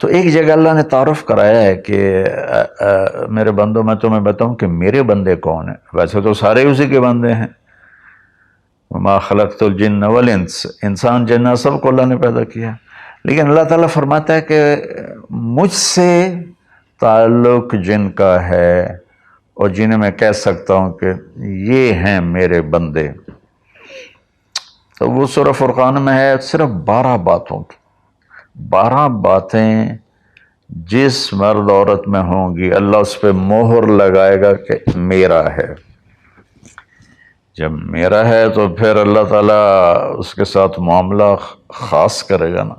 تو ایک جگہ اللہ نے تعارف کرایا ہے کہ میرے بندوں میں تمہیں بتاؤں کہ میرے بندے کون ہیں. ویسے تو سارے اسی کے بندے ہیں. وما خلقت الجن والانس، انسان جنات سب کو اللہ نے پیدا کیا، لیکن اللہ تعالیٰ فرماتا ہے کہ مجھ سے تعلق جن کا ہے اور جنہیں میں کہہ سکتا ہوں کہ یہ ہیں میرے بندے، تو وہ سورہ فرقان میں ہے صرف 12 باتوں کی. 12 باتیں جس مرد عورت میں ہوں گی اللہ اس پہ مہر لگائے گا کہ میرا ہے. جب میرا ہے تو پھر اللہ تعالیٰ اس کے ساتھ معاملہ خاص کرے گا نا.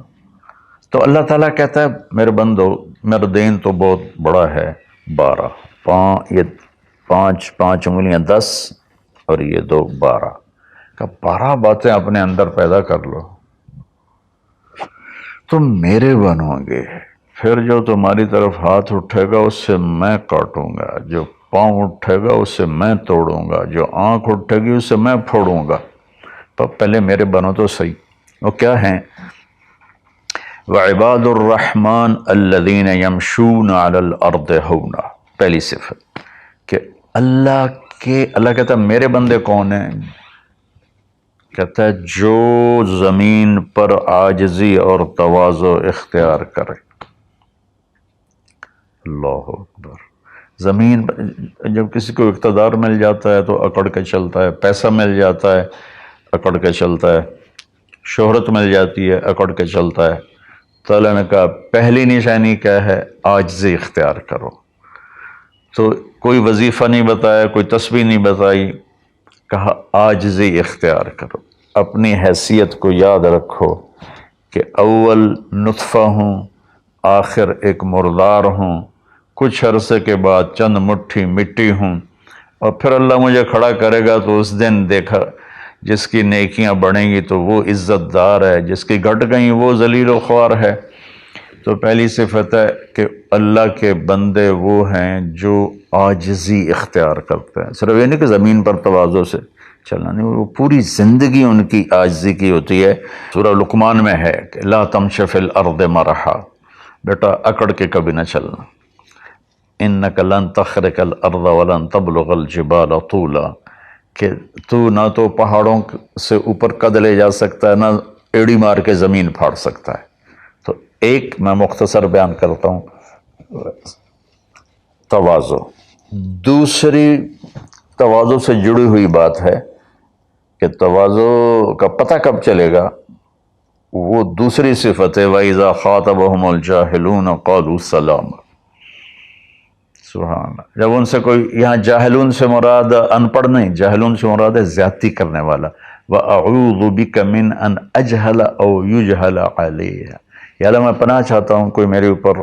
تو اللہ تعالیٰ کہتا ہے میرے بندو میرا دین تو بہت بڑا ہے. 12 یہ 5 انگلیاں 10 اور یہ 2 12 کہ 12 باتیں اپنے اندر پیدا کر لو تم میرے بنو گے. پھر جو تمہاری طرف ہاتھ اٹھے گا اس سے میں کاٹوں گا، جو پاؤں اٹھے گا اس سے میں توڑوں گا، جو آنکھ اٹھے گی اس سے میں پھوڑوں گا. تو پہلے میرے بنو تو صحیح. وہ کیا ہیں؟ وعباد الرحمن الذین یمشون علی الارض ہونا. پہلی صفت کہ اللہ کہتا ہے میرے بندے کون ہیں؟ کہتا ہے جو زمین پر عاجزی اور تواضع اختیار کرے. اللہ اکبر. زمین جب کسی کو اقتدار مل جاتا ہے تو اکڑ کے چلتا ہے، پیسہ مل جاتا ہے اکڑ کے چلتا ہے، شہرت مل جاتی ہے اکڑ کے چلتا ہے. تو اللہ نے کہا پہلی نشانی کیا ہے؟ عاجزی اختیار کرو. تو کوئی وظیفہ نہیں بتایا، کوئی تسبیح نہیں بتائی، کہا عاجزی اختیار کرو. اپنی حیثیت کو یاد رکھو کہ اول نطفہ ہوں، آخر ایک مردار ہوں، کچھ عرصے کے بعد چند مٹھی مٹی ہوں، اور پھر اللہ مجھے کھڑا کرے گا تو اس دن دیکھا جس کی نیکیاں بڑھیں گی تو وہ عزت دار ہے، جس کی گھٹ گئیں وہ ذلیل و خوار ہے. تو پہلی صفت ہے کہ اللہ کے بندے وہ ہیں جو عاجزی اختیار کرتے ہیں. صرف یہ نہیں کہ زمین پر تواضع سے چلنا، نہیں، وہ پوری زندگی ان کی عاجزی کی ہوتی ہے. سورہ لقمان میں ہے کہ لا تمش فی الارض مرحا، بیٹا اکڑ کے کبھی نہ چلنا. انک لن تخرق الارض ولن تبلغ الجبال طولا، کہ تو نہ تو پہاڑوں سے اوپر قد لے جا سکتا ہے، نہ ایڑی مار کے زمین پھاڑ سکتا ہے. تو ایک میں مختصر بیان کرتا ہوں تواضع. دوسری تواضع سے جڑی ہوئی بات ہے کہ تواضع کا پتہ کب چلے گا؟ وہ دوسری صفت ہے وَإِذَا خَاطَبَهُمُ الْجَاهِلُونَ قَالُوا سَلَامًا. سبحان اللہ. جب ان سے کوئی، یہاں جاہلون سے مراد ان پڑھ نہیں، جاہلون سے مراد ہے زیادتی کرنے والا. وَأَعُوذُ بِكَ مِنْ أَنْ أَجْهَلَ أَوْ يُجْهَلَ عَلَيَّ. یا اللہ میں پناہ چاہتا ہوں کوئی میرے اوپر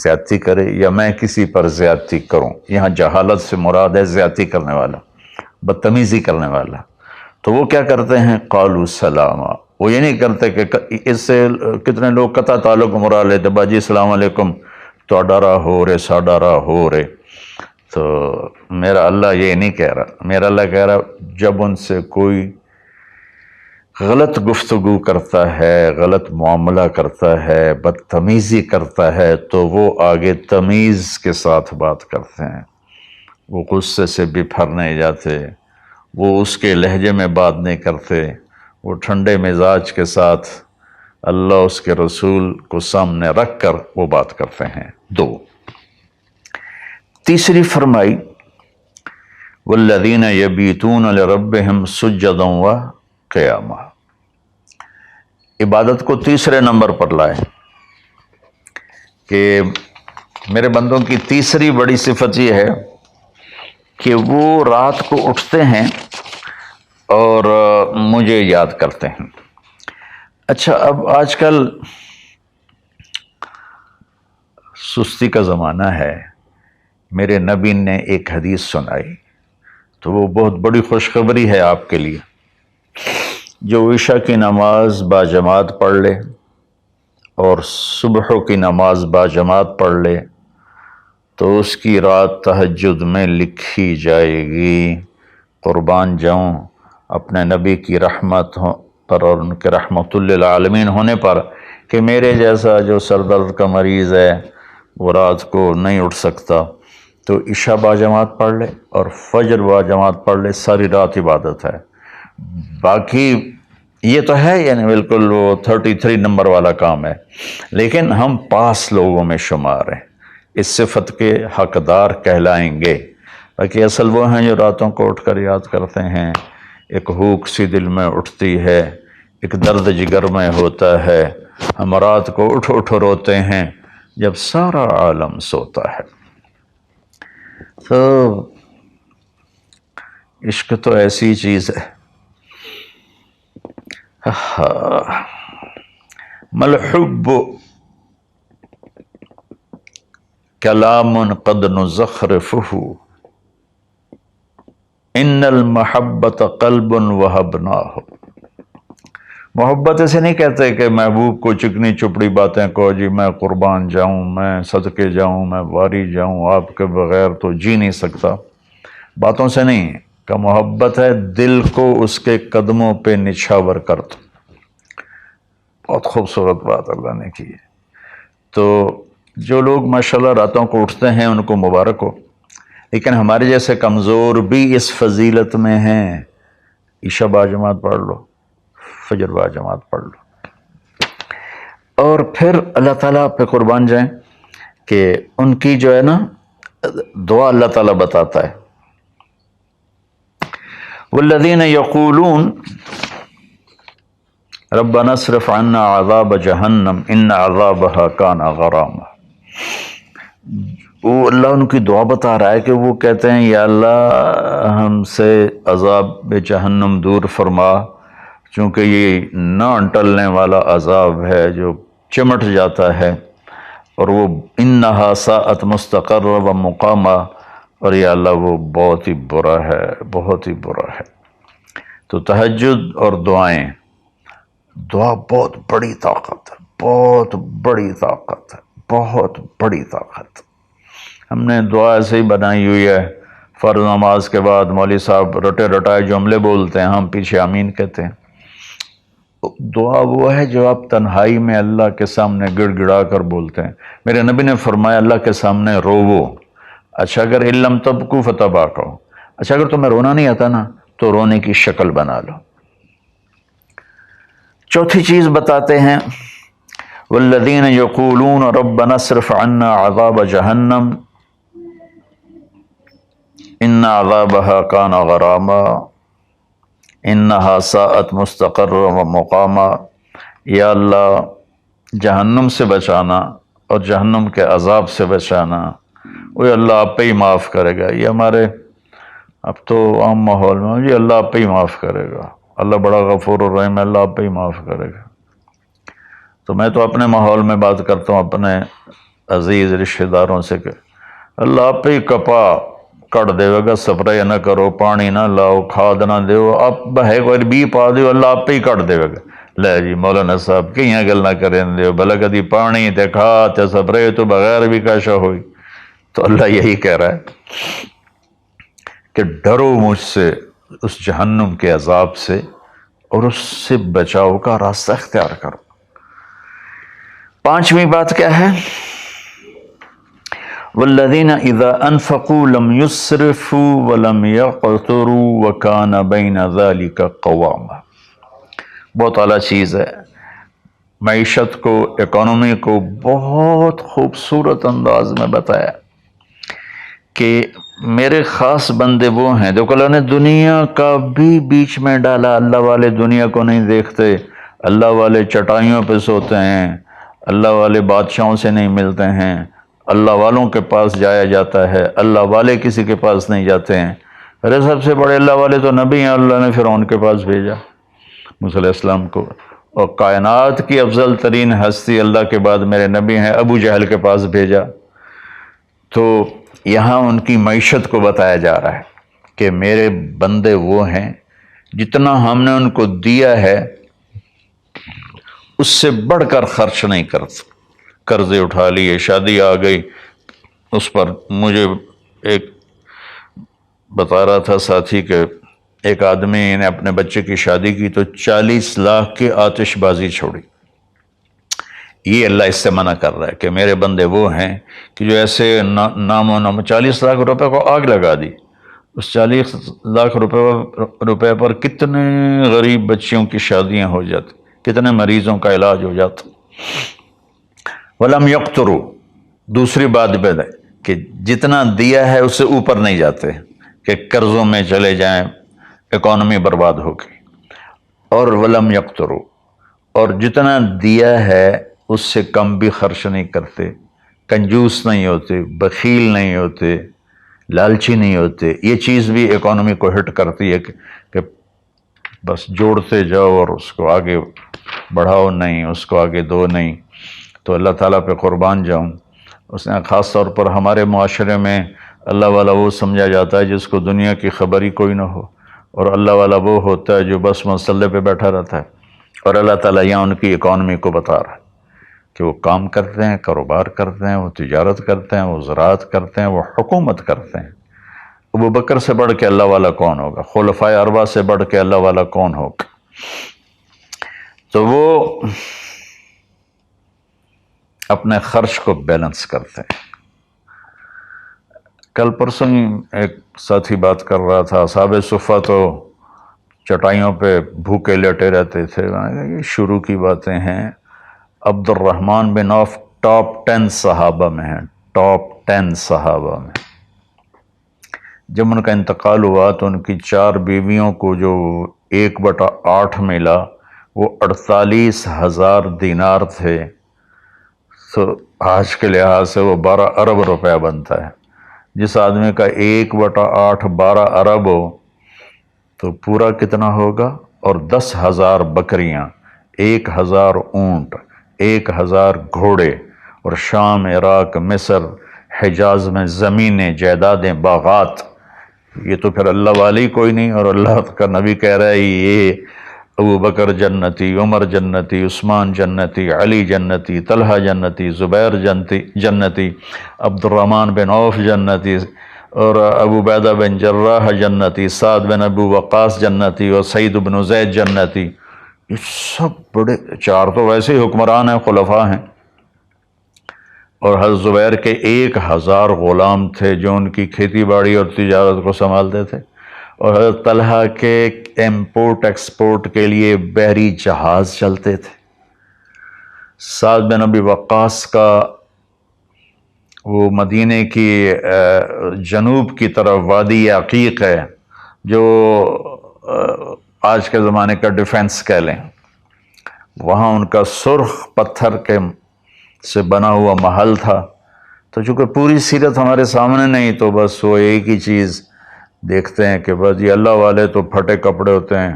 زیادتی کرے یا میں کسی پر زیادتی کروں. یہاں جہالت سے مراد ہے زیادتی کرنے والا، بدتمیزی کرنے والا. تو وہ کیا کرتے ہیں؟ قالوا سلاما. وہ یہ نہیں کرتے کہ اس سے کتنے لوگ قطع تعلق مراد لیتے، باجی السلام علیکم تو ڈرا ہو رے سا ڈرا ہو رے. تو میرا اللہ یہ نہیں کہہ رہا. میرا اللہ کہہ رہا جب ان سے کوئی غلط گفتگو کرتا ہے، غلط معاملہ کرتا ہے، بدتمیزی کرتا ہے تو وہ آگے تمیز کے ساتھ بات کرتے ہیں. وہ غصے سے بپھر نہیں جاتے، وہ اس کے لہجے میں بات نہیں کرتے، وہ ٹھنڈے مزاج کے ساتھ اللہ اس کے رسول کو سامنے رکھ کر وہ بات کرتے ہیں. 2. تیسری فرمائی والذین یبیتون لربہم سجدا وقیاما. عبادت کو تیسرے نمبر پر لائے کہ میرے بندوں کی تیسری بڑی صفت یہ ہے کہ وہ رات کو اٹھتے ہیں اور مجھے یاد کرتے ہیں. اچھا، اب آج کل سستی کا زمانہ ہے. میرے نبی نے ایک حدیث سنائی تو وہ بہت بڑی خوشخبری ہے آپ کے لیے. جو عشاء کی نماز باجماعت پڑھ لے اور صبح کی نماز باجماعت پڑھ لے تو اس کی رات تہجد میں لکھی جائے گی. قربان جاؤں اپنے نبی کی رحمت پر اور ان کے رحمت للعالمین ہونے پر کہ میرے جیسا جو سر درد کا مریض ہے وہ رات کو نہیں اٹھ سکتا تو عشاء با جماعت پڑھ لے اور فجر با جماعت پڑھ لے، ساری رات عبادت ہے۔ باقی یہ تو ہے یعنی بالکل وہ 33 نمبر والا کام ہے، لیکن ہم پاس لوگوں میں شمار ہیں، اس صفت کے حقدار کہلائیں گے۔ باقی اصل وہ ہیں جو راتوں کو اٹھ کر یاد کرتے ہیں، ایک ہوک سی دل میں اٹھتی ہے، ایک درد جگر میں ہوتا ہے، ہم رات کو اٹھ اٹھ روتے ہیں جب سارا عالم سوتا ہے۔ تو عشق تو ایسی چیز ہے۔ ملحب کلام قد نزخرفہ ان المحبت قلب وہبناہ۔ محبت اسے نہیں کہتے کہ محبوب کو چکنی چپڑی باتیں کو، جی میں قربان جاؤں، میں صدقے جاؤں، میں واری جاؤں، آپ کے بغیر تو جی نہیں سکتا، باتوں سے نہیں کہ محبت ہے دل کو اس کے قدموں پہ نچھاور کر دو۔ بہت خوبصورت بات اللہ نے کی ہے۔ تو جو لوگ ماشاءاللہ راتوں کو اٹھتے ہیں ان کو مبارک ہو، لیکن ہمارے جیسے کمزور بھی اس فضیلت میں ہیں۔ عشاء با جماعت پڑھ لو، فجر با جماعت پڑھ لو، اور پھر اللہ تعالیٰ پہ قربان جائیں کہ ان کی جو ہے نا دعا اللہ تعالیٰ بتاتا ہے، والذین یقولون ربنا اصرف عنا عذاب جہنم ان عذابها کان غراما۔ وہ اللہ ان کی دعا بتا رہا ہے کہ وہ کہتے ہیں یا اللہ ہم سے عذاب جہنم دور فرما، چونکہ یہ نہ ٹلنے والا عذاب ہے جو چمٹ جاتا ہے، اور وہ انہا ساءت مستقرا و مقاما، اور یا اللہ وہ بہت ہی برا ہے، بہت ہی برا ہے۔ تو تہجد اور دعائیں، دعا بہت بڑی طاقت ہے، بہت بڑی طاقت ہے، بہت بڑی طاقت۔ ہم نے دعا ایسے ہی بنائی ہوئی ہے، فرض نماز کے بعد مولوی صاحب رٹے رٹائے جملے بولتے ہیں، ہم پیچھے آمین کہتے ہیں۔ دعا وہ ہے جو آپ تنہائی میں اللہ کے سامنے گڑ گڑا کر بولتے ہیں۔ میرے نبی نے فرمایا اللہ کے سامنے روو، اچھا اگر علم تبکو فتباکو، اچھا اگر تمہیں رونا نہیں آتا نا تو رونے کی شکل بنا لو۔ چوتھی چیز بتاتے ہیں، والذین یقولون ربنا اصرف عنا عذاب جہنم ان عذابها کان غراما انہا ساءت مستقرا و مقاما۔ یا اللہ جہنم سے بچانا اور جہنم کے عذاب سے بچانا، وہ اللہ آپ پہ ہی معاف کرے گا۔ یہ ہمارے اب تو عام ماحول میں جی اللہ آپ پہ ہی معاف کرے گا، اللہ بڑا غفور الرحیم ہے، اللہ آپ پہ ہی معاف کرے گا۔ تو میں تو اپنے ماحول میں بات کرتا ہوں اپنے عزیز رشتہ داروں سے کہ اللہ آپ پہ ہی کپا کٹ دے گا، سپرے نہ کرو، پانی نہ لاؤ، کھاد نہ دیو، آپ بہے کوئی بی پا دیو، اللہ آپ پہ ہی کٹ دے گا۔ لے جی مولانا صاحب کہیں گل نہ کریں دیو، بھلا کدی پانی تے کھاد تے سپرے تو بغیر بھی کاشا ہوئی۔ تو اللہ یہی کہہ رہا ہے کہ ڈرو مجھ سے اس جہنم کے عذاب سے اور اس سے بچاؤ کا راستہ اختیار کرو۔ پانچویں بات کیا ہے؟ والذین اذا انفقوا لم یسرفوا ولم یقتروا وکان بین ذلک قواما۔ بہت اعلیٰ چیز ہے، معیشت کو، اکانومی کو بہت خوبصورت انداز میں بتایا کہ میرے خاص بندے وہ ہیں، دیکھو اللہ نے دنیا کا بھی بیچ میں ڈالا۔ اللہ والے دنیا کو نہیں دیکھتے، اللہ والے چٹائیوں پہ سوتے ہیں، اللہ والے بادشاہوں سے نہیں ملتے ہیں، اللہ والوں کے پاس جایا جاتا ہے، اللہ والے کسی کے پاس نہیں جاتے ہیں۔ ارے سب سے بڑے اللہ والے تو نبی ہیں، اللہ نے فرعون کے پاس بھیجا موسیٰ علیہ السلام کو، اور کائنات کی افضل ترین ہستی اللہ کے بعد میرے نبی ہیں، ابو جہل کے پاس بھیجا۔ تو یہاں ان کی معیشت کو بتایا جا رہا ہے کہ میرے بندے وہ ہیں جتنا ہم نے ان کو دیا ہے اس سے بڑھ کر خرچ نہیں کرتے۔ قرضے اٹھا لیے، شادی آ گئی، اس پر مجھے ایک بتا رہا تھا ساتھی کہ ایک آدمی نے اپنے بچے کی شادی کی تو 40 لاکھ کی آتش بازی چھوڑی۔ یہ اللہ اس سے منع کر رہا ہے کہ میرے بندے وہ ہیں کہ جو ایسے نام و نام 40 لاکھ روپے کو آگ لگا دی، اس 40 لاکھ روپے پر کتنے غریب بچیوں کی شادیاں ہو جاتی، کتنے مریضوں کا علاج ہو جاتا۔ وَلَمْ يَقْتُرُوا، دوسری بات ہے کہ جتنا دیا ہے اس سے اوپر نہیں جاتے کہ قرضوں میں چلے جائیں، اکانومی برباد ہو گئی۔ اور وَلَمْ يَقْتُرُوا، اور جتنا دیا ہے اس سے کم بھی خرچ نہیں کرتے، کنجوس نہیں ہوتے، بخیل نہیں ہوتے، لالچی نہیں ہوتے۔ یہ چیز بھی اکانومی کو ہٹ کرتی ہے کہ بس جوڑتے جاؤ اور اس کو آگے بڑھاؤ نہیں، اس کو آگے دو نہیں۔ تو اللہ تعالیٰ پہ قربان جاؤں، اس نے خاص طور پر ہمارے معاشرے میں اللہ والا وہ سمجھا جاتا ہے جس کو دنیا کی خبر ہی کوئی نہ ہو، اور اللہ والا وہ ہوتا ہے جو بس مسلح پہ بیٹھا رہتا ہے۔ اور اللہ تعالیٰ یہاں ان کی اکانومی کو بتا رہا ہے کہ وہ کام کرتے ہیں، کاروبار کرتے ہیں، وہ تجارت کرتے ہیں، وہ زراعت کرتے ہیں، وہ حکومت کرتے ہیں۔ ابو بکر سے بڑھ کے اللہ والا کون ہوگا؟ خلفائے اربعہ سے بڑھ کے اللہ والا کون ہوگا؟ تو وہ اپنے خرچ کو بیلنس کرتے ہیں۔ کل پرسوں ہی ایک ساتھی بات کر رہا تھا، اصحاب صفہ تو چٹائیوں پہ بھوکے لیٹے رہتے تھے۔ یہ شروع کی باتیں ہیں۔ عبد الرحمن بن عوف ٹاپ 10 صحابہ میں ہیں، ٹاپ 10 صحابہ میں۔ جب ان کا انتقال ہوا تو ان کی 4 بیویوں کو جو 1/8 ملا وہ 48,000 دینار تھے۔ تو آج کے لحاظ سے وہ 12 ارب روپیہ بنتا ہے۔ جس آدمی کا 1/8 12 ارب ہو تو پورا کتنا ہوگا؟ اور 10,000 بکریاں، 1,000 اونٹ، 1,000 گھوڑے، اور شام، عراق، مصر، حجاز میں زمینیں، جائیدادیں، باغات۔ یہ تو پھر اللہ والی کوئی نہیں، اور اللہ کا نبی کہہ رہا ہے یہ ابو بکر جنتی، عمر جنتی، عثمان جنتی، علی جنتی، طلحہ جنتی، زبیر جنتی، عبد الرحمن بن عوف جنتی، اور ابو عبیدہ بن جراح جنتی، سعد بن ابو وقاص جنتی، اور سعید بن زید جنتی۔ یہ سب بڑے، 4 تو ویسے ہی حکمران ہیں، خلفاء ہیں۔ اور حضرت زبیر کے 1,000 غلام تھے جو ان کی کھیتی باڑی اور تجارت کو سنبھالتے تھے، اور حضرت طلحہ کے امپورٹ ایکسپورٹ کے لیے بحری جہاز چلتے تھے۔ سعد بن ابی وقاص کا وہ مدینے کی جنوب کی طرف وادی عقیق ہے جو آج کے زمانے کا ڈیفنس کہہ لیں، وہاں ان کا سرخ پتھر کے سے بنا ہوا محل تھا۔ تو چونکہ پوری سیرت ہمارے سامنے نہیں تو بس وہ ایک ہی چیز دیکھتے ہیں کہ بس یہ اللہ والے تو پھٹے کپڑے ہوتے ہیں،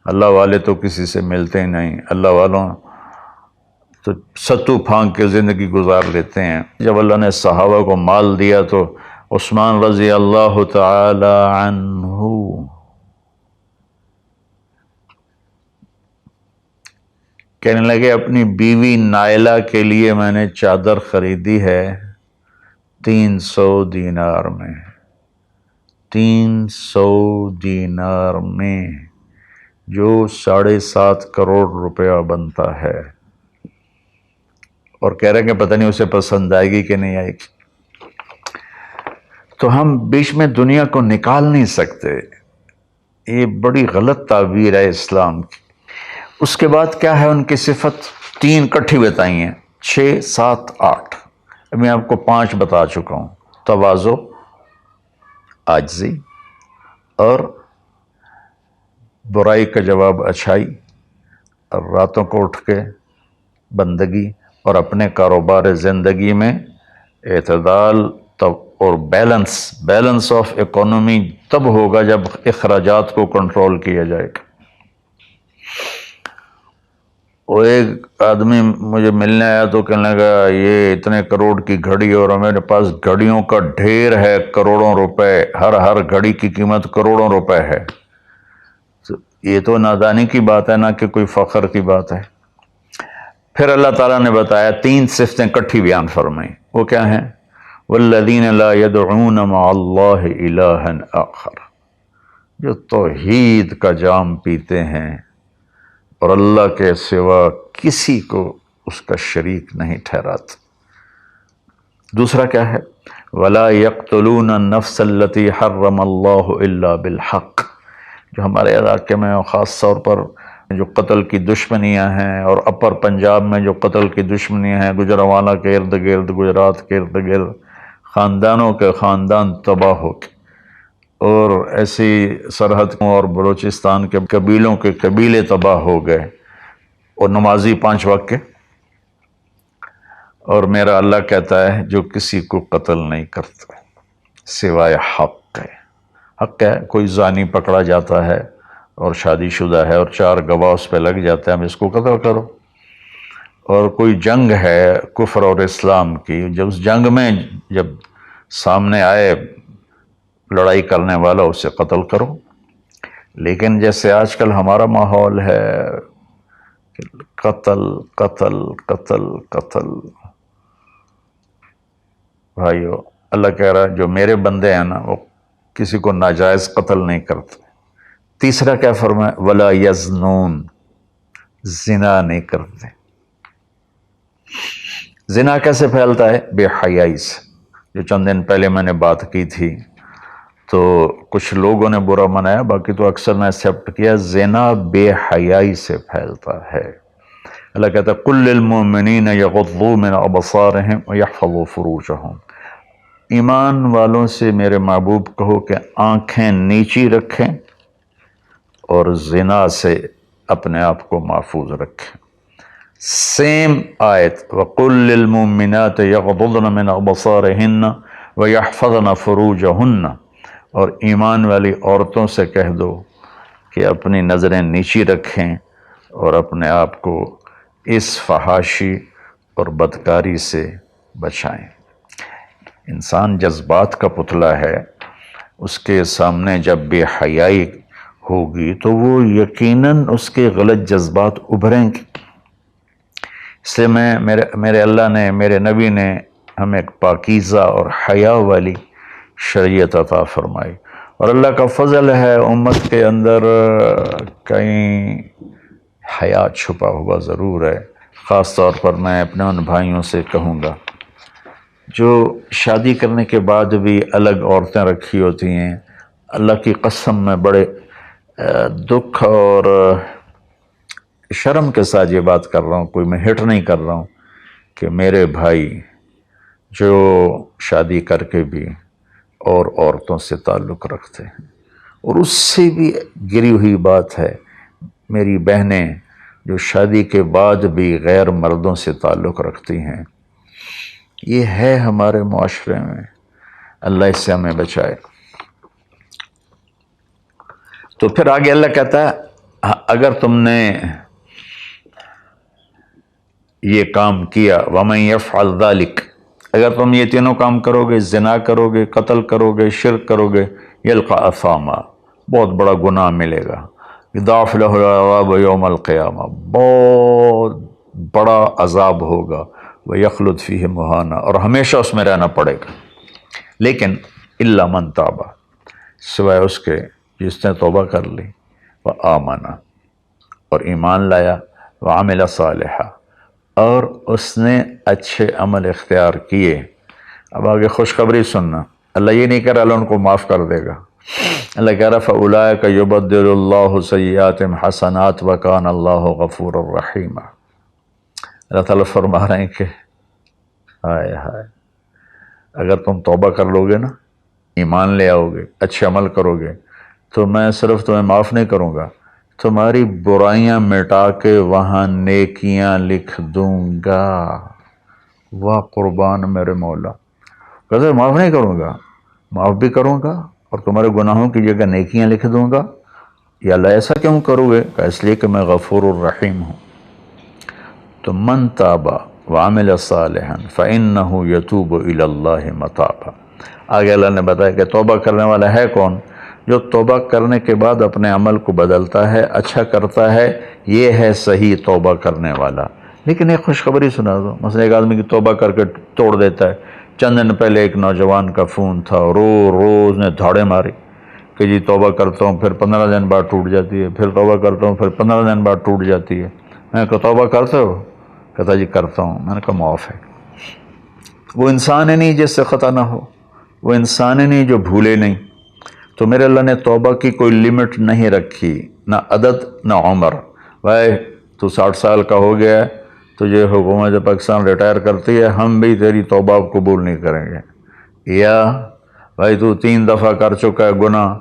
اللہ والے تو کسی سے ملتے ہی نہیں، اللہ والوں تو ستو پھانک کے زندگی گزار لیتے ہیں۔ جب اللہ نے صحابہ کو مال دیا تو عثمان رضی اللہ تعالی عنہ کہنے لگے اپنی بیوی نائلہ کے لیے میں نے چادر خریدی ہے 300 دینار میں، 300 دینار میں، جو 7.5 کروڑ روپیہ بنتا ہے۔ اور کہہ رہے ہیں کہ پتہ نہیں اسے پسند آئے گی کہ نہیں آئے گی۔ تو ہم بیچ میں دنیا کو نکال نہیں سکتے، یہ بڑی غلط تعبیر ہے اسلام کی۔ اس کے بعد کیا ہے ان کی صفت؟ 3 کٹھی بتائی ہیں، 6، 7، 8۔ اب میں آپ کو 5 بتا چکا ہوں۔ تواضع، عاجزی، اور برائی کا جواب اچھائی، اور راتوں کو اٹھ کے بندگی، اور اپنے کاروبار زندگی میں اعتدال اور بیلنس آف اکانومی تب ہوگا جب اخراجات کو کنٹرول کیا جائے گا۔ وہ ایک آدمی مجھے ملنے آیا تو کہنے لگا یہ اتنے کروڑ کی گھڑی اور میرے پاس گھڑیوں کا ڈھیر ہے، کروڑوں روپے، ہر گھڑی کی قیمت کروڑوں روپے ہے۔ یہ تو نادانی کی بات ہے، نہ کہ کوئی فخر کی بات ہے۔ پھر اللہ تعالیٰ نے بتایا 3 صفتیں کٹھی بیان فرمائیں، وہ کیا ہیں؟ والذین لا يدعون مع اللہ الہا آخر، جو توحید کا جام پیتے ہیں اور اللہ کے سوا کسی کو اس کا شریک نہیں ٹھہراتا۔ دوسرا کیا ہے؟ وَلَا يَقْتُلُونَ النَّفْسَ الَّتِي حَرَّمَ اللَّهُ إِلَّا بِالْحَقِّ، جو ہمارے علاقے میں خاص طور پر جو قتل کی دشمنیاں ہیں، اور اپر پنجاب میں جو قتل کی دشمنیاں ہیں، گجرانوالہ کے ارد گرد، گجرات کے ارد گرد خاندانوں کے خاندان تباہ ہو گئے، اور ایسی سرحد اور بلوچستان کے قبیلوں کے قبیلے تباہ ہو گئے، اور نمازی 5 وقت کے۔ اور میرا اللہ کہتا ہے جو کسی کو قتل نہیں کرتا سوائے حق ہے۔ حق ہے، کوئی زانی پکڑا جاتا ہے اور شادی شدہ ہے اور 4 گواہ اس پہ لگ جاتے ہیں، ہم اس کو قتل کرو۔ اور کوئی جنگ ہے کفر اور اسلام کی، جب اس جنگ میں جب سامنے آئے لڑائی کرنے والا اسے قتل کرو۔ لیکن جیسے آج کل ہمارا ماحول ہے قتل قتل قتل قتل، بھائیو اللہ کہہ رہا ہے جو میرے بندے ہیں نا وہ کسی کو ناجائز قتل نہیں کرتے۔ تیسرا کیا فرمایا؟ ولا یزنون، زنا نہیں کرتے۔ زنا کیسے پھیلتا ہے؟ بے حیائی سے، جو چند دن پہلے میں نے بات کی تھی، تو کچھ لوگوں نے برا منایا، باقی تو اکثر نے ایکسیپٹ کیا۔ زنا بے حیائی سے پھیلتا ہے۔ اللہ کہتا ہے قُل لِّلْمُؤْمِنِينَ يَغُضُّوا مِنْ أَبْصَارِهِمْ وَيَحْفَظُوا فُرُوجَهُمْ، ایمان والوں سے میرے محبوب کہو کہ آنکھیں نیچی رکھیں اور زنا سے اپنے آپ کو محفوظ رکھیں۔ سیم آیت وَقُل لِّلْمُؤْمِنَاتِ يَغْضُضْنَ مِنْ أَبْصَارِهِنَّ وَيَحْفَظْنَ فُرُوجَهُنَّ، اور ایمان والی عورتوں سے کہہ دو کہ اپنی نظریں نیچی رکھیں اور اپنے آپ کو اس فحاشی اور بدکاری سے بچائیں۔ انسان جذبات کا پتلا ہے، اس کے سامنے جب بے حیائی ہوگی تو وہ یقیناً اس کے غلط جذبات ابھریں گے۔ اس لیے میرے اللہ نے، میرے نبی نے ہمیں ایک پاکیزہ اور حیا والی شریعت عطا فرمائی، اور اللہ کا فضل ہے امت کے اندر کہیں حیا چھپا ہوا ضرور ہے۔ خاص طور پر میں اپنے ان بھائیوں سے کہوں گا جو شادی کرنے کے بعد بھی الگ عورتیں رکھی ہوتی ہیں، اللہ کی قسم میں بڑے دکھ اور شرم کے ساتھ یہ بات کر رہا ہوں، کوئی میں ہٹ نہیں کر رہا ہوں، کہ میرے بھائی جو شادی کر کے بھی اور عورتوں سے تعلق رکھتے ہیں، اور اس سے بھی گری ہوئی بات ہے میری بہنیں جو شادی کے بعد بھی غیر مردوں سے تعلق رکھتی ہیں۔ یہ ہے ہمارے معاشرے میں، اللہ اس سے ہمیں بچائے۔ تو پھر آگے اللہ کہتا ہے اگر تم نے یہ کام کیا وَمَن يَفْعَلْ ذَلِكَ، اگر تم یہ تینوں کام کرو گے، زنا کرو گے، قتل کرو گے، شرک کرو گے، يَلْقَ أَثَامًا، بہت بڑا گناہ ملے گا، يُضَاعَفْ لَهُ الْعَذَابُ يَوْمَ الْقِيَامَةِ، بہت بڑا عذاب ہوگا، وَيَخْلُدْ فِيهِ مُهَانًا، اور ہمیشہ اس میں رہنا پڑے گا۔ لیکن إِلَّا مَن تَابَ، سوائے اس کے جس نے توبہ کر لی، وَآمَنَ، اور ایمان لایا، وَعَمِلَ صَالِحًا، اور اس نے اچھے عمل اختیار کیے۔ اب آگے خوشخبری سننا، اللہ یہ نہیں کہہ رہا اللہ ان کو معاف کر دے گا، اللہ کہہ رہا فَأُولَٰئِكَ يُبَدِّلُ اللَّهُ سَيِّئَاتِهِمْ حَسَنَاتٍ وَكَانَ اللَّهُ غَفُورًا رَحِيمًا۔ اللہ تعالیٰ فرما رہے ہیں کہ ہائے ہائے، اگر تم توبہ کر لو گے نا، ایمان لے آؤ گے، اچھے عمل کرو گے، تو میں صرف تمہیں معاف نہیں کروں گا، تمہاری برائیاں مٹا کے وہاں نیکیاں لکھ دوں گا۔ واہ قربان میرے مولا، کہتے معاف نہیں کروں گا، معاف بھی کروں گا اور تمہارے گناہوں کی جگہ نیکیاں لکھ دوں گا۔ یا اللہ ایسا کیوں کرو گے؟ کہ اس لیے کہ میں غفور الرحیم ہوں۔ تو من تاب وعمل صالحا فإنہ یتوب الی اللہ متابا، آگے اللہ نے بتایا کہ توبہ کرنے والا ہے کون؟ جو توبہ کرنے کے بعد اپنے عمل کو بدلتا ہے، اچھا کرتا ہے، یہ ہے صحیح توبہ کرنے والا۔ لیکن ایک خوشخبری سنا دو، مثلا ایک آدمی کی توبہ کر کے توڑ دیتا ہے۔ چند دن پہلے ایک نوجوان کا فون تھا، روز نے دھاڑے ماری کہ جی توبہ کرتا ہوں، پھر 15 دن بعد ٹوٹ جاتی ہے، پھر توبہ کرتا ہوں، پھر 15 دن بعد ٹوٹ جاتی ہے۔ میں کہا توبہ کرتے ہو؟ کہتا جی کرتا ہوں. میں نے کہا معاف ہے. وہ انسان ہی نہیں جس سے خطا نہ ہو، وہ انسان ہی نہیں جو بھولے نہیں. تو میرے اللہ نے توبہ کی کوئی لمٹ نہیں رکھی، نہ عدد نہ عمر. بھائی تو 60 سال کا ہو گیا ہے، تجھے حکومت پاکستان ریٹائر کرتی ہے، ہم بھی تیری توبہ قبول نہیں کریں گے. یا بھائی تو 3 دفعہ کر چکا ہے گناہ،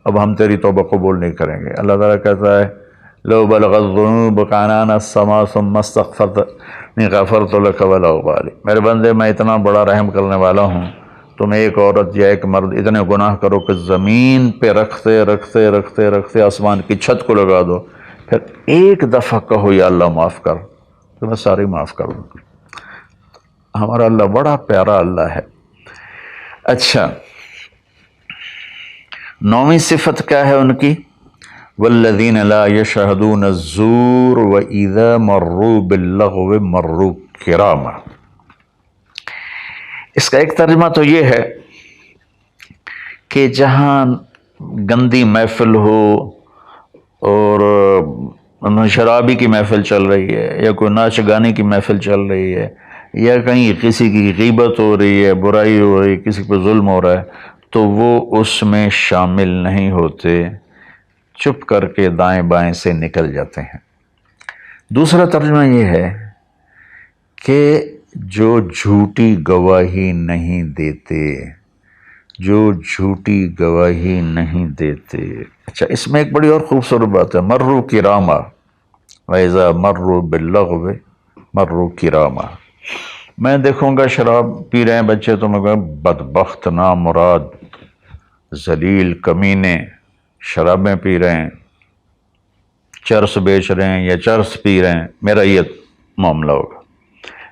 اب ہم تیری توبہ قبول نہیں کریں گے. اللہ تعالیٰ کہتا ہے لو بلغت الذنوب عنان السماء ثم استغفرتنی غفرت لک ولا ابالی. میرے بندے میں اتنا بڑا رحم کرنے والا ہوں، تم ایک عورت یا ایک مرد اتنے گناہ کرو کہ زمین پہ رکھتے رکھتے رکھتے رکھتے آسمان کی چھت کو لگا دو، پھر ایک دفعہ کہو یا اللہ معاف کر، تو میں ساری معاف کر دوں. ہمارا اللہ بڑا پیارا اللہ ہے. اچھا، 9ویں صفت کیا ہے ان کی؟ والذین لا یشہدون الزور واذا مروا باللغو مروا کراما. اس کا ایک ترجمہ تو یہ ہے کہ جہاں گندی محفل ہو اور شرابی کی محفل چل رہی ہے، یا کوئی ناچ گانے کی محفل چل رہی ہے، یا کہیں کسی کی غیبت ہو رہی ہے، برائی ہو رہی ہے، کسی پہ ظلم ہو رہا ہے، تو وہ اس میں شامل نہیں ہوتے، چپ کر کے دائیں بائیں سے نکل جاتے ہیں. دوسرا ترجمہ یہ ہے کہ جو جھوٹی گواہی نہیں دیتے، جو جھوٹی گواہی نہیں دیتے. اچھا، اس میں ایک بڑی اور خوبصورت بات ہے، مروا کراما وَإِذَا مروا باللغو مروا کراما. میں دیکھوں گا شراب پی رہے ہیں بچے تو میں کہوں بدبخت، نامراد، ذلیل، کمینے، شرابیں پی رہے ہیں، چرس بیچ رہے ہیں یا چرس پی رہے ہیں، میرا یہ معاملہ ہوگا.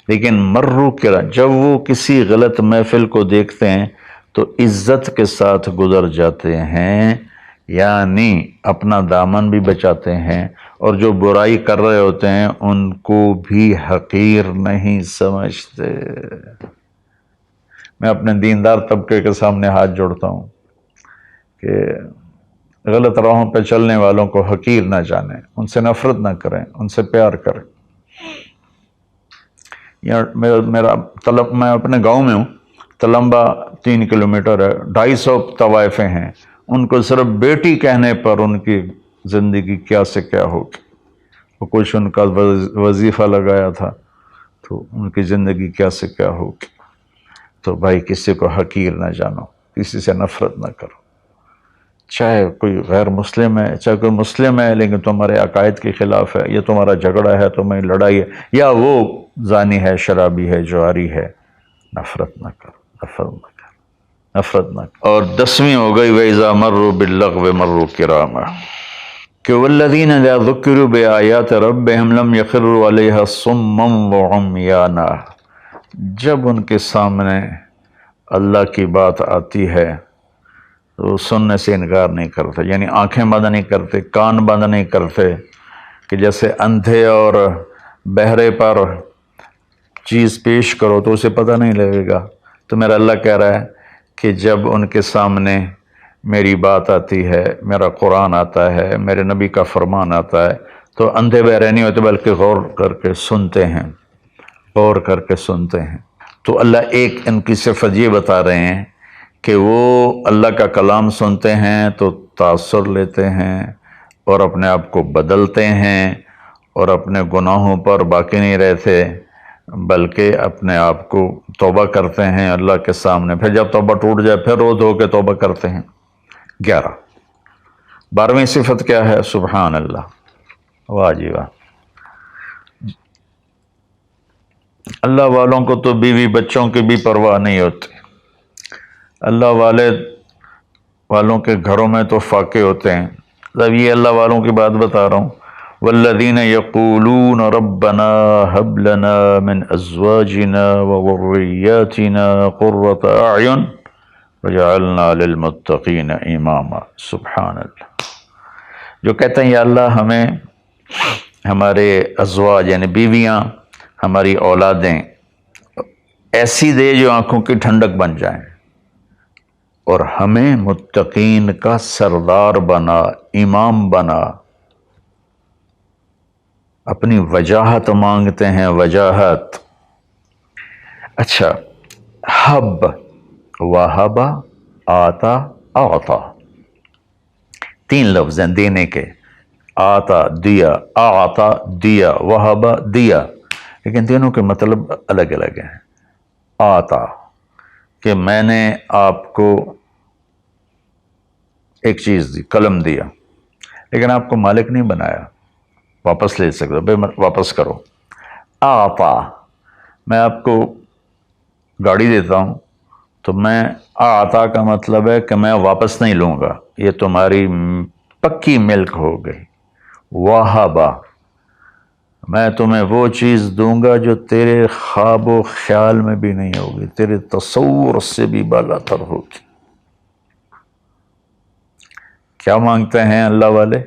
لیکن مروا کرا، جب وہ کسی غلط محفل کو دیکھتے ہیں تو عزت کے ساتھ گزر جاتے ہیں، یعنی اپنا دامن بھی بچاتے ہیں، اور جو برائی کر رہے ہوتے ہیں ان کو بھی حقیر نہیں سمجھتے. میں اپنے دیندار طبقے کے سامنے ہاتھ جوڑتا ہوں کہ غلط راہوں پہ چلنے والوں کو حقیر نہ جانیں، ان سے نفرت نہ کریں، ان سے پیار کریں. میں اپنے گاؤں میں ہوں، تلمبا 3 کلومیٹر ہے، 250 طوائفیں ہیں. ان کو صرف بیٹی کہنے پر ان کی زندگی کیا سے کیا ہوگی. وہ کچھ ان کا وظیفہ لگایا تھا تو ان کی زندگی کیا سے کیا ہوگی. تو بھائی کسی کو حقیر نہ جانو، کسی سے نفرت نہ کرو، چاہے کوئی غیر مسلم ہے چاہے کوئی مسلم ہے، لیکن تمہارے عقائد کے خلاف ہے، یا تمہارا جھگڑا ہے، تمہاری لڑائی ہے، یا وہ زانی ہے، شرابی ہے، جواری ہے، نفرت نہ کرو، نفرت نہ کرو، نفرت نہ کرو. اور 10ویں ہو گئی وَإِذَا مَرُّوا بِاللَّغْوِ مَرُّوا كِرَامًا، کہ وَالَّذِينَ إِذَا ذُكِّرُوا بِآيَاتِ رَبِّهِمْ لَمْ يَخِرُّوا عَلَيْهَا صُمًّا وَعُمْيَانًا. جب ان کے سامنے اللہ کی بات آتی ہے تو سننے سے انکار نہیں کرتے، یعنی آنکھیں بند نہیں کرتے، کان بند نہیں کرتے، کہ جیسے اندھے اور بہرے پر چیز پیش کرو تو اسے پتہ نہیں لگے گا. تو میرا اللہ کہہ رہا ہے کہ جب ان کے سامنے میری بات آتی ہے، میرا قرآن آتا ہے، میرے نبی کا فرمان آتا ہے، تو اندھے بہرے نہیں ہوتے بلکہ غور کر کے سنتے ہیں، غور کر کے سنتے ہیں. تو اللہ ایک ان کی صفت یہ بتا رہے ہیں کہ وہ اللہ کا کلام سنتے ہیں تو تاثر لیتے ہیں اور اپنے آپ کو بدلتے ہیں، اور اپنے گناہوں پر باقی نہیں رہتے بلکہ اپنے آپ کو توبہ کرتے ہیں اللہ کے سامنے. پھر جب توبہ ٹوٹ جائے پھر رو دھو کے توبہ کرتے ہیں. 11. 12ویں صفت کیا ہے؟ سبحان اللہ. واہ جی واہ. اللہ والوں کو تو بیوی بچوں کی بھی پرواہ نہیں ہوتی. اللہ والوں کے گھروں میں تو فاقے ہوتے ہیں. اب یہ اللہ والوں کی بات بتا رہا ہوں. والذین یقولون ربنا هب لنا من ازواجنا وذریاتنا قرۃ اعین وجعلنا للمتقین اماما. سبحان اللہ. جو کہتے ہیں یا اللہ ہمیں ہمارے ازواج یعنی بیویاں، ہماری اولادیں ایسی دے جو آنکھوں کی ٹھنڈک بن جائیں، اور ہمیں متقین کا سردار بنا، امام بنا. اپنی وجاہت مانگتے ہیں، وجاہت۔ اچھا، حب، وہبا، آتا، اعطا، تین لفظ ہیں دینے کے، آتا دیا، اعطا دیا، وہبا دیا، لیکن تینوں کے مطلب الگ الگ ہیں۔ آتا کہ میں نے آپ کو ایک چیز دی، قلم دیا، لیکن آپ کو مالک نہیں بنایا، واپس لے سکتے بھائی واپس کرو۔ آتا، میں آپ کو گاڑی دیتا ہوں تو میں آتا کا مطلب ہے کہ میں واپس نہیں لوں گا، یہ تمہاری پکی ملک ہو گئی۔ وہبا، میں تمہیں وہ چیز دوں گا جو تیرے خواب و خیال میں بھی نہیں ہوگی، تیرے تصور سے بھی بالا تر ہوگی۔ کیا مانگتے ہیں اللہ والے؟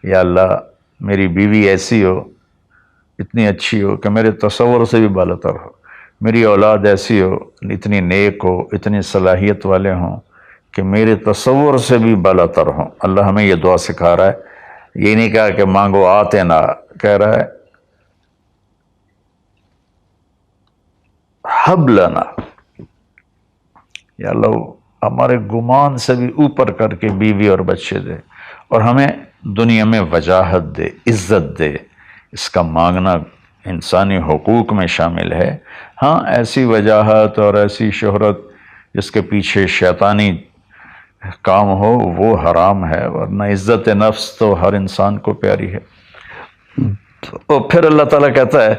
یا اللہ میری بیوی ایسی ہو، اتنی اچھی ہو کہ میرے تصور سے بھی بالا تر ہو، میری اولاد ایسی ہو، اتنی نیک ہو، اتنی صلاحیت والے ہوں کہ میرے تصور سے بھی بالا تر ہوں۔ اللہ ہمیں یہ دعا سکھا رہا ہے، یہ نہیں کہا کہ مانگو آتے نہ، کہہ رہا ہے حب لنا، یا اللہ ہمارے گمان سے بھی اوپر کر کے بیوی اور بچے دے، اور ہمیں دنیا میں وجاہت دے، عزت دے۔ اس کا مانگنا انسانی حقوق میں شامل ہے۔ ہاں، ایسی وجاہت اور ایسی شہرت جس کے پیچھے شیطانی کام ہو وہ حرام ہے، ورنہ عزت نفس تو ہر انسان کو پیاری ہے۔ اور پھر اللہ تعالیٰ کہتا ہے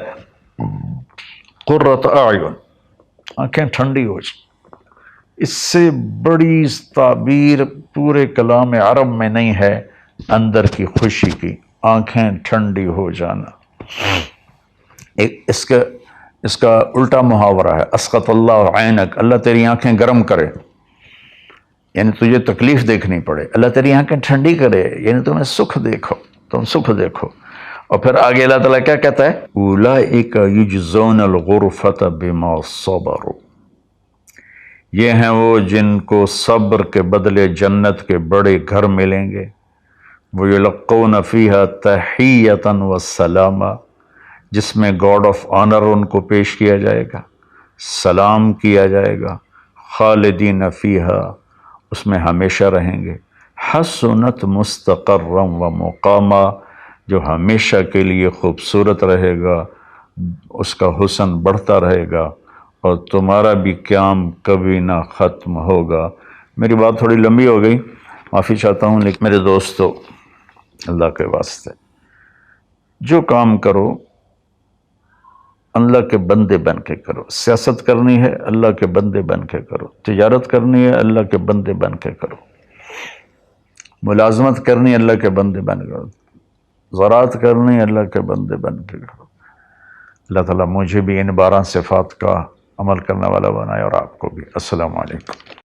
قرۃ اعین، آنکھیں ٹھنڈی ہو جائیں۔ اس سے بڑی تعبیر پورے کلام عرب میں نہیں ہے اندر کی خوشی کی، آنکھیں ٹھنڈی ہو جانا۔ اس کا الٹا محاورہ ہے، اسقط اللہ عینک، اللہ تیری آنکھیں گرم کرے، یعنی تجھے تکلیف دیکھنی پڑے، اللہ تیری آنکھیں ٹھنڈی کرے، یعنی تمہیں سکھ دیکھو، تم سکھ دیکھو۔ اور پھر آگے اللہ تعالیٰ کیا کہتا ہے؟ اولئک یجزون الغرفۃ بما صبروا، یہ ہیں وہ جن کو صبر کے بدلے جنت کے بڑے گھر ملیں گے۔ وَيُلَقَّوْنَ فِيهَا تَحِيَّةً وَالسَّلَامًا، جس میں گاڈ آف آنر ان کو پیش کیا جائے گا، سلام کیا جائے گا۔ خالدین فیہا، اس میں ہمیشہ رہیں گے۔ حسنت مستقرا و مقاما، جو ہمیشہ کے لیے خوبصورت رہے گا، اس کا حسن بڑھتا رہے گا، اور تمہارا بھی قیام کبھی نہ ختم ہوگا۔ میری بات تھوڑی لمبی ہو گئی، معافی چاہتا ہوں، لیکن میرے دوستو اللہ کے واسطے جو کام کرو اللہ کے بندے بن کے کرو۔ سیاست کرنی ہے اللہ کے بندے بن کے کرو، تجارت کرنی ہے اللہ کے بندے بن کے کرو، ملازمت کرنی ہے اللہ کے بندے بن کے کرو، زراعت کرنی ہے اللہ کے بندے بن کے کرو۔ اللہ تعالیٰ مجھے بھی ان 12 صفات کا عمل کرنے والا بنائے اور آپ کو بھی۔ السلام علیکم۔